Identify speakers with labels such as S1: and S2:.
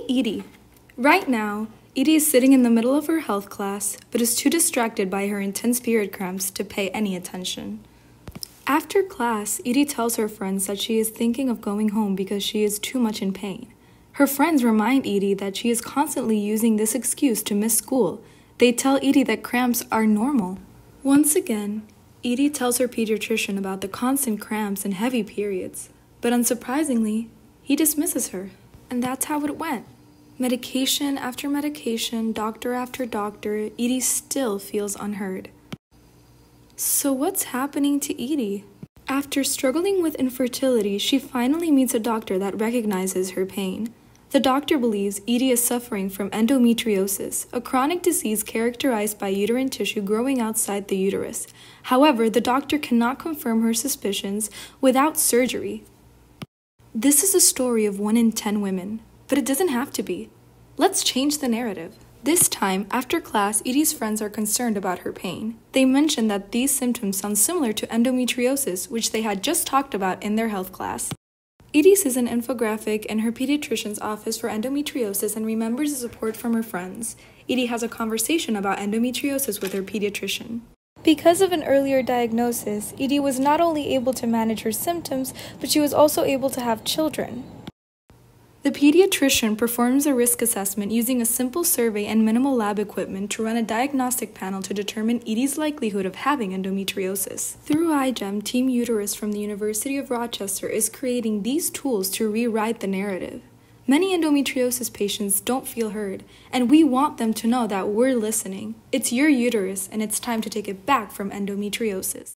S1: Edie. Right now, Edie is sitting in the middle of her health class, but is too distracted by her intense period cramps to pay any attention. After class, Edie tells her friends that she is thinking of going home because she is too much in pain. Her friends remind Edie that she is constantly using this excuse to miss school. They tell Edie that cramps are normal. Once again, Edie tells her pediatrician about the constant cramps and heavy periods, but unsurprisingly, he dismisses her. And that's how it went. Medication after medication, doctor after doctor, Edie still feels unheard. So what's happening to Edie? After struggling with infertility, she finally meets a doctor that recognizes her pain. The doctor believes Edie is suffering from endometriosis, a chronic disease characterized by uterine tissue growing outside the uterus. However, the doctor cannot confirm her suspicions without surgery. This is a story of 1 in 10 women, but it doesn't have to be. Let's change the narrative. This time, after class, Edie's friends are concerned about her pain. They mention that these symptoms sound similar to endometriosis, which they had just talked about in their health class. Edie sees an infographic in her pediatrician's office for endometriosis and remembers the support from her friends. Edie has a conversation about endometriosis with her pediatrician. Because of an earlier diagnosis, Edie was not only able to manage her symptoms, but she was also able to have children. The pediatrician performs a risk assessment using a simple survey and minimal lab equipment to run a diagnostic panel to determine Edie's likelihood of having endometriosis. Through iGEM, Team Uterus from the University of Rochester is creating these tools to rewrite the narrative. Many endometriosis patients don't feel heard, and we want them to know that we're listening. It's your uterus, and it's time to take it back from endometriosis.